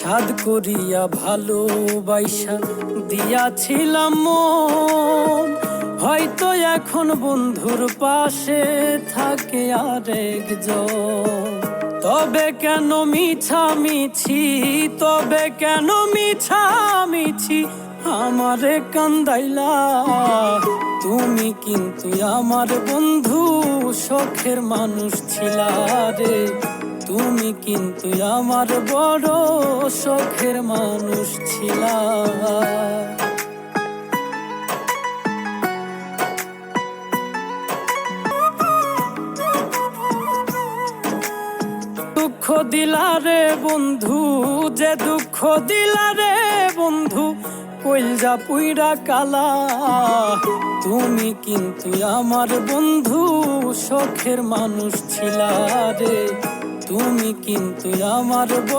সাধ করিয়া ভালোবাসা দিয়াছিলাম মন, হয়তো এখন বন্ধুর পাশে থাকে আরেকজন। তবে কেন মিছামিছি, তবে কেন মিছামিছি আমারে কান্দাইলা? তুমি কিন্তু আমার বন্ধু, শখের মানুষ ছিলা রে। তুমি কিন্তু আমার বড় শখের মানুষ ছিলা। দুঃখ দিলা রে বন্ধু, যে দুঃখ দিলা রে বন্ধু, কইলজা পুইরা কালা। তুমি কিন্তু আমার বন্ধু, শখের মানুষ ছিলা রে। তুমি কিন্তু আমার